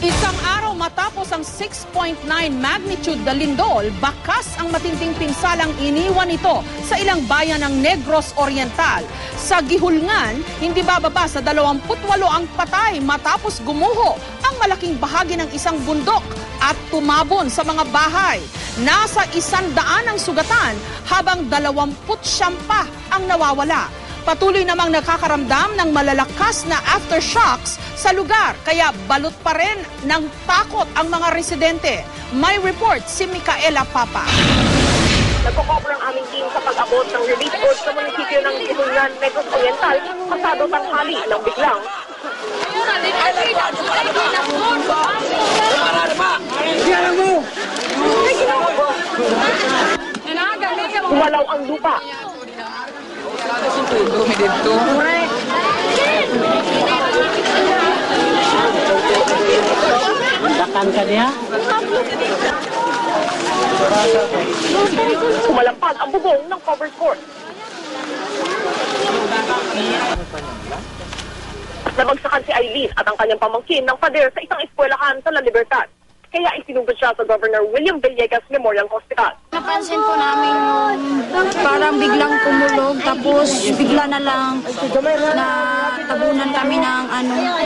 Isang araw matapos ang 6.9 magnitude na lindol, bakas ang matinding pinsalang iniwan ito sa ilang bayan ng Negros Oriental. Sa Gihulngan, hindi bababa sa 28 ang patay matapos gumuho ang malaking bahagi ng isang bundok at tumabon sa mga bahay. Nasa 100 ang sugatan habang 29 pa ang nawawala. Patuloy namang nakakaramdam ng malalakas na aftershocks sa lugar, kaya balot pa rin ng takot ang mga residente. May report si Micaela Papa. Nagko-cover ang aming team sa pag-abot ng relief goods sa munisipyo ng Gihulngan, Negros Oriental, pasado tanghali ng biglang. Walaw ang lupa. Mandakan ka niya? Kumalampag ang bubong ng covered court. Nabagsakan si Eileen at ang kanyang pamangkin ng pader sa isang eskwelahan sa La Libertad. Kaya isinugod siya sa Governor William Villegas Memorial Hospital. Napansin po namin parang biglang kumulog, tapos bigla na lang na tabunan kami ng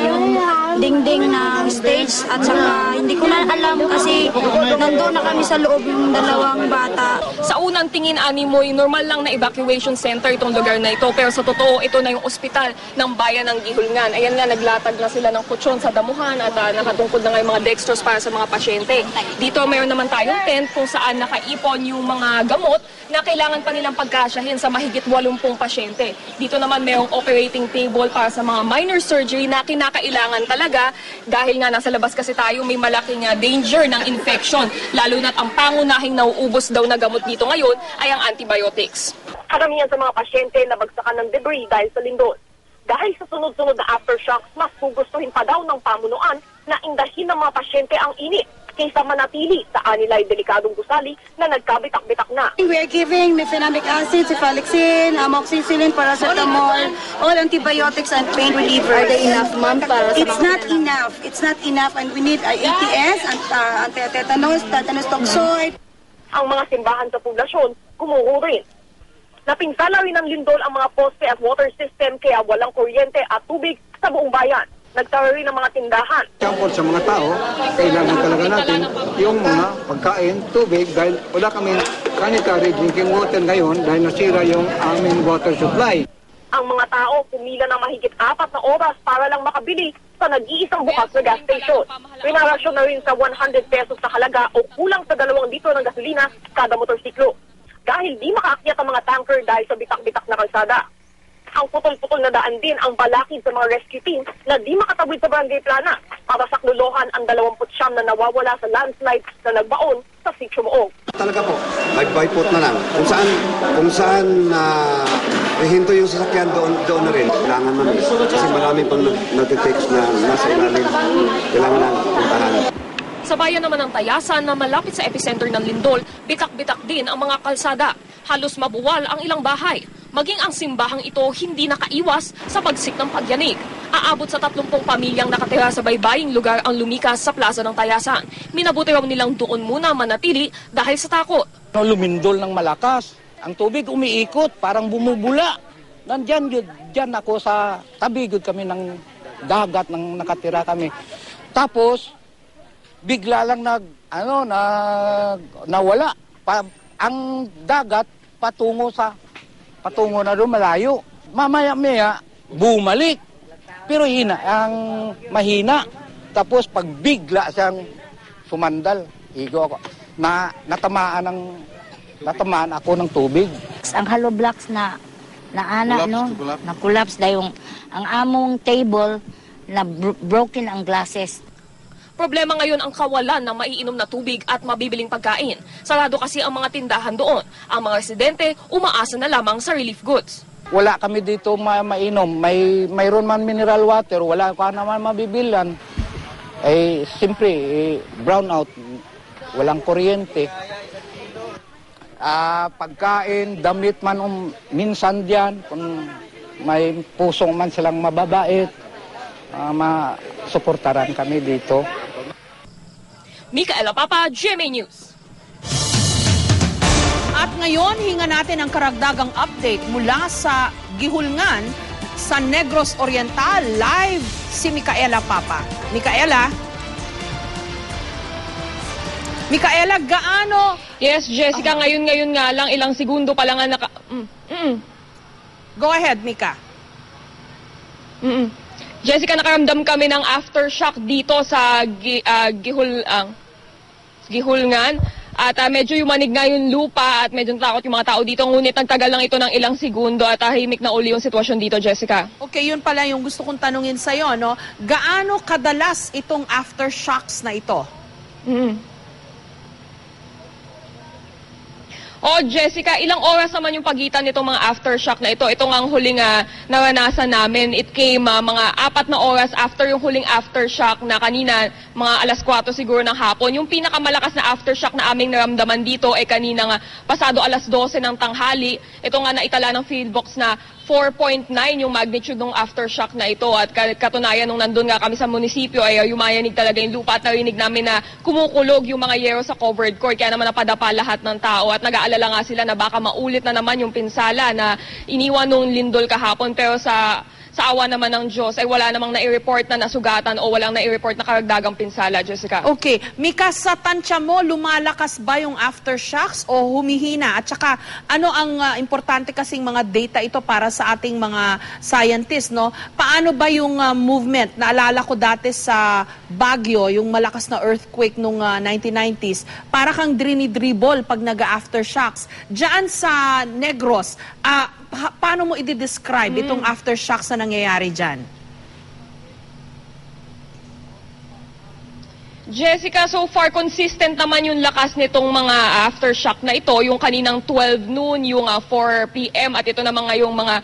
yung dingding ng stage, at saka hindi ko na alam kasi nandoon na kami sa loob yung dalawang bata. Sa unang tingin, Animoy, normal lang na evacuation center itong lugar na ito, pero sa totoo ito na yung ospital ng bayan ng Gihulngan. Ayan nga, naglatag na sila ng kutsyon sa damuhan at nakatungkod na nga yung mga dextrose para sa mga pasyente. Dito mayroon naman tayong tent kung saan nakaipon yung mga gamot na kailangan pa nilang pagkasyahin sa mahigit 80 pasyente. Dito naman mayroong operating table para sa mga minor surgery na kinakailangan talaga dahil nga nasa labas kasi tayo, may malaking danger ng infection, lalo na't ang pangunahing nauubos daw na gamot dito ngayon ay ang antibiotics. Karamihan sa mga pasyente nabagsakan ng debris dahil sa lindol. Dahil sa sunod-sunod na aftershocks, mas gugustuhin pa daw ng pamunuan na indahin ng mga pasyente ang init kaysa manatili sa anilay delikadong gusali na nagkabitak-bitak na. We are giving mefenamic acid, cefalexin, amoxicillin, paracetamol, all antibiotics and pain relievers. Are they enough, ma'am, para sa It's not enough. It's not enough, and we need ATS, anti-tetanus, tetanus toxoid. Ang mga simbahan sa poblasyon gumuho rin. Napinsala rin ng lindol ang mga poste at water system, kaya walang kuryente at tubig sa buong bayan. Nagtara rin ang mga tindahan. Siyempre sa mga tao, kailangan talaga natin yung mga pagkain, tubig, dahil wala kami sanitary drinking water ngayon dahil nasira yung aming water supply. Ang mga tao pumila ng mahigit 4 na oras para lang makabili sa nag-iisang bukas na gas station. Pinarasyon na rin sa 100 pesos na halaga o kulang sa 2 litro ng gasolina kada motorsiklo. Dahil di makaakyat ang mga tanker dahil sa bitak-bitak na kalsada. Ang putol-putol na daan din ang balakid sa mga rescue teams na di makatawid sa Barangay Plana para saklolohan ang 29 na nawawala sa landslide na nagbaon sa Sitio Moog. Talaga po, bypass na lang. Kung saan hinto yung sasakyan doon na rin. Kailangan man kasi marami pang nagtitext na nasa ilalim. Kailangan lang puntahan. Sa bayan naman ng Tayasan na malapit sa epicenter ng lindol, bitak-bitak din ang mga kalsada. Halos mabuwal ang ilang bahay. Maging ang simbahang ito hindi nakaiwas sa pagsik ng pagyanig. Aabot sa 30 pamilyang nakatira sa baybaying lugar ang lumikas sa plaza ng Tayasan. Minabuti raw nilang doon muna manatili dahil sa takot. Lumindol ng malakas. Ang tubig umiikot, parang bumubula. Nandyan dyan ako sa tabi kami ng dagat nang nakatira kami. Tapos bigla lang nawala. Ang dagat patungo na doon malayo. Mamaya-maya bumalik. Pero mahina. Tapos pag bigla siyang sumandal, higo ako. Natamaan ako ng tubig. Ang hollow blocks na collapse dahil ang among table na broken ang glasses. Problema ngayon ang kawalan ng maiinom na tubig at mabibiling pagkain. Sarado kasi ang mga tindahan doon. Ang mga residente umaasa na lamang sa relief goods. Wala kami dito mainom. Mayroon man mineral water, wala ka naman mabibilan. Siyempre, brownout, walang kuryente. Pagkain, damit man minsan diyan, kung may pusong man silang mababait, masuportaran kami dito. Micaela Papa, GMA News. At ngayon, hinga natin ang karagdagang update mula sa Gihulngan sa Negros Oriental. Live si Micaela Papa. Micaela, gaano? Yes, Jessica, ngayon nga lang, ilang segundo pa lang nga Go ahead, Mika. Jessica, nakaramdam kami ng aftershock dito sa Gihulngan. At medyo yumanig nga yung lupa at medyo natakot yung mga tao dito. Ngunit nagtagal lang ito ng ilang segundo at tahimik na uli yung sitwasyon dito, Jessica. Okay, yun pala yung gusto kong tanungin sa'yo, no? Gaano kadalas itong aftershocks na ito? Jessica, ilang oras naman yung pagitan nitong mga aftershock na ito. Ito nga ang huling naranasan namin. It came mga 4 na oras after yung huling aftershock na kanina, mga alas 4 siguro ng hapon. Yung pinakamalakas na aftershock na aming naramdaman dito ay kanina nga pasado alas 12 ng tanghali. Ito nga naitala ng Philbox na 4.9 yung magnitude ng aftershock na ito. At katunayan nung nandun nga kami sa munisipyo ay yumayanig talaga yung lupa at narinig namin na kumukulog yung mga yero sa covered court. Kaya naman napadapa lahat ng tao at nag-aalala nga sila na baka maulit na naman yung pinsala na iniwan nung lindol kahapon. Pero sa awa naman ng Diyos ay wala namang nai-report na nasugatan o walang nai-report na karagdagang pinsala, Jessica. Okay. Mika, sa tansya mo, lumalakas ba yung aftershocks o humihina? At saka, ano ang importante kasing mga data ito para sa ating mga scientists, no? Paano ba yung movement? Naalala ko dati sa Baguio, yung malakas na earthquake nung 1990s, para kang drinidribble pag nag-aftershocks. Diyan sa Negros, paano mo i-describe itong aftershocks na nangyayari dyan? Jessica, so far consistent naman yung lakas nitong mga aftershock na ito. Yung kaninang 12 noon, yung 4 p.m. at ito naman ngayong mga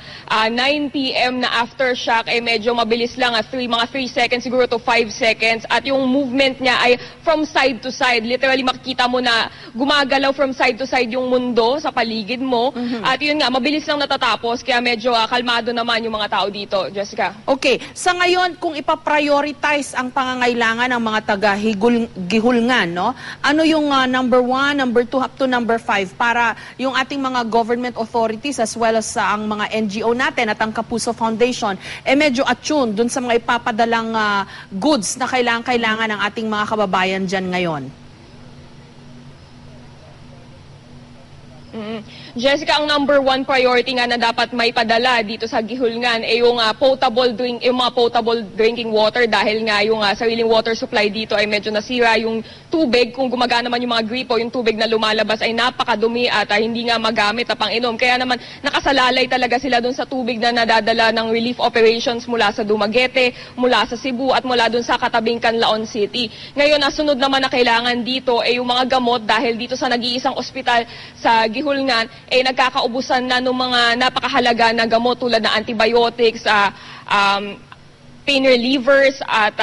9 p.m. na aftershock ay medyo mabilis lang, mga 3 seconds siguro to 5 seconds. At yung movement niya ay from side to side. Literally makikita mo na gumagalaw from side to side yung mundo sa paligid mo. At yun nga, mabilis lang natatapos kaya medyo kalmado naman yung mga tao dito, Jessica. Okay, sa ngayon kung ipaprioritize ang pangangailangan ng mga Gihulngan, no? Ano yung number 1, number 2, up to number 5 para yung ating mga government authorities as well as ang mga NGO natin at ang Kapuso Foundation medyo attune dun sa mga ipapadalang goods na kailangan ng ating mga kababayan dyan ngayon? Jessica, ang number 1 priority nga na dapat may padala dito sa Gihulngan ay yung mga potable drinking water dahil nga yung sariling water supply dito ay medyo nasira. Yung tubig, kung gumagana naman yung mga gripo, yung tubig na lumalabas ay napakadumi at hindi nga magamit na pang-inom. Kaya naman nakasalalay talaga sila dun sa tubig na nadadala ng relief operations mula sa Dumaguete, mula sa Cebu at mula dun sa katabing Canlaon City. Ngayon, sunod naman na kailangan dito ay yung mga gamot dahil dito sa nag-iisang ospital sa Gihulngan nagkakaubusan na ng mga napakahalaga na gamot tulad ng antibiotics, pain relievers at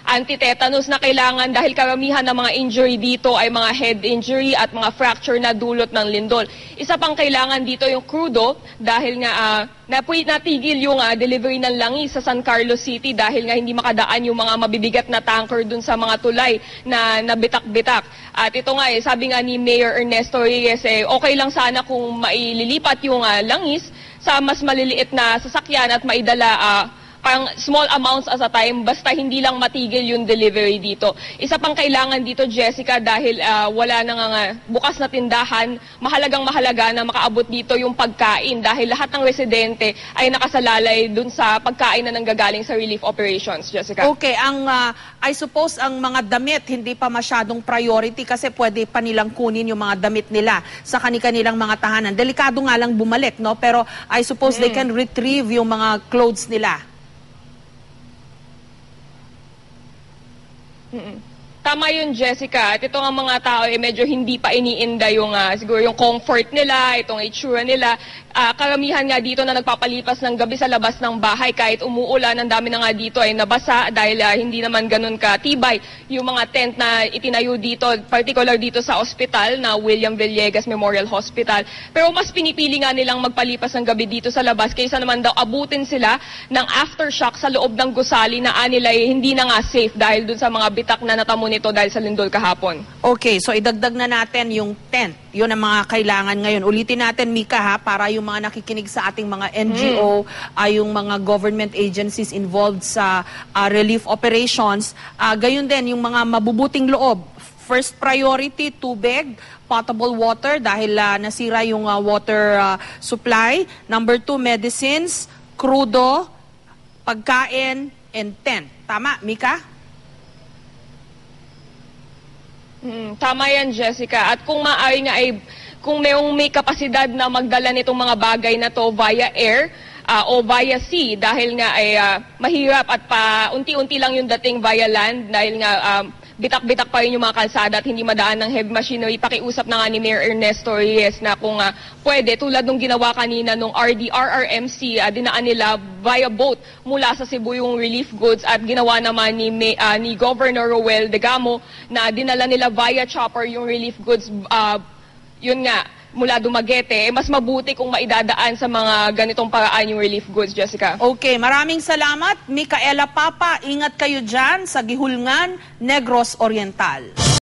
anti-tetanus na kailangan dahil karamihan ng mga injury dito ay mga head injury at mga fracture na dulot ng lindol. Isa pang kailangan dito yung crudo dahil nga natigil yung delivery ng langis sa San Carlos City dahil nga hindi makadaan yung mga mabibigat na tanker dun sa mga tulay na nabitak-bitak. At ito nga sabi nga ni Mayor Ernesto Reyes okay lang sana kung maililipat yung langis sa mas maliliit na sasakyan at maidala parang small amounts as a time, basta hindi lang matigil yung delivery dito. Isa pang kailangan dito, Jessica, dahil wala nang bukas na tindahan, mahalaga na makaabot dito yung pagkain dahil lahat ng residente ay nakasalalay dun sa pagkain na nanggagaling sa relief operations, Jessica. Okay, I suppose ang mga damit hindi pa masyadong priority kasi pwede pa nilang kunin yung mga damit nila sa kanilang mga tahanan. Delikado nga lang bumalik, no? Pero I suppose they can retrieve yung mga clothes nila. Tama yun, Jessica. At ito nga mga tao medyo hindi pa iniinda yung siguro yung comfort nila, itong itsura nila. Karamihan nga dito na nagpapalipas ng gabi sa labas ng bahay kahit umuulan, ang dami na nga dito ay nabasa dahil hindi naman ganun katibay yung mga tent na itinayo dito, particular dito sa ospital na William Villegas Memorial Hospital. Pero mas pinipili nga nilang magpalipas ng gabi dito sa labas kaysa naman daw abutin sila ng aftershock sa loob ng gusali na nila hindi na nga safe dahil dun sa mga bitak na natamo nito dahil sa lindol kahapon. Okay, so idagdag na natin yung tent. Yun ang mga kailangan ngayon. Ulitin natin, Mika, ha, para yung mga nakikinig sa ating mga NGO, yung mga government agencies involved sa relief operations, gayon din yung mga mabubuting loob. First priority, tubig, potable water dahil nasira yung water supply. Number 2, medicines, krudo, pagkain, and tent. Tama, Mika? Tama yan, Jessica. At kung maaari nga ay kung may kapasidad na magdala nitong mga bagay na to via air o via sea dahil nga ay mahirap at unti-unti lang yung dating via land dahil nga bitak-bitak pa rin yung mga kalsada at hindi madaan ng heavy machinery. Pakiusap na nga ni Mayor Ernesto Reyes na kung pwede, tulad nung ginawa kanina nung RRMC, dinaan nila via boat mula sa Cebu yung relief goods at ginawa naman ni Governor Roel Degamo na dinala nila via chopper yung relief goods, yun nga, mula Dumaguete, mas mabuti kung maidadaan sa mga ganitong paraan yung relief goods, Jessica. Okay, maraming salamat. Micaela Papa, ingat kayo dyan sa Gihulngan, Negros Oriental.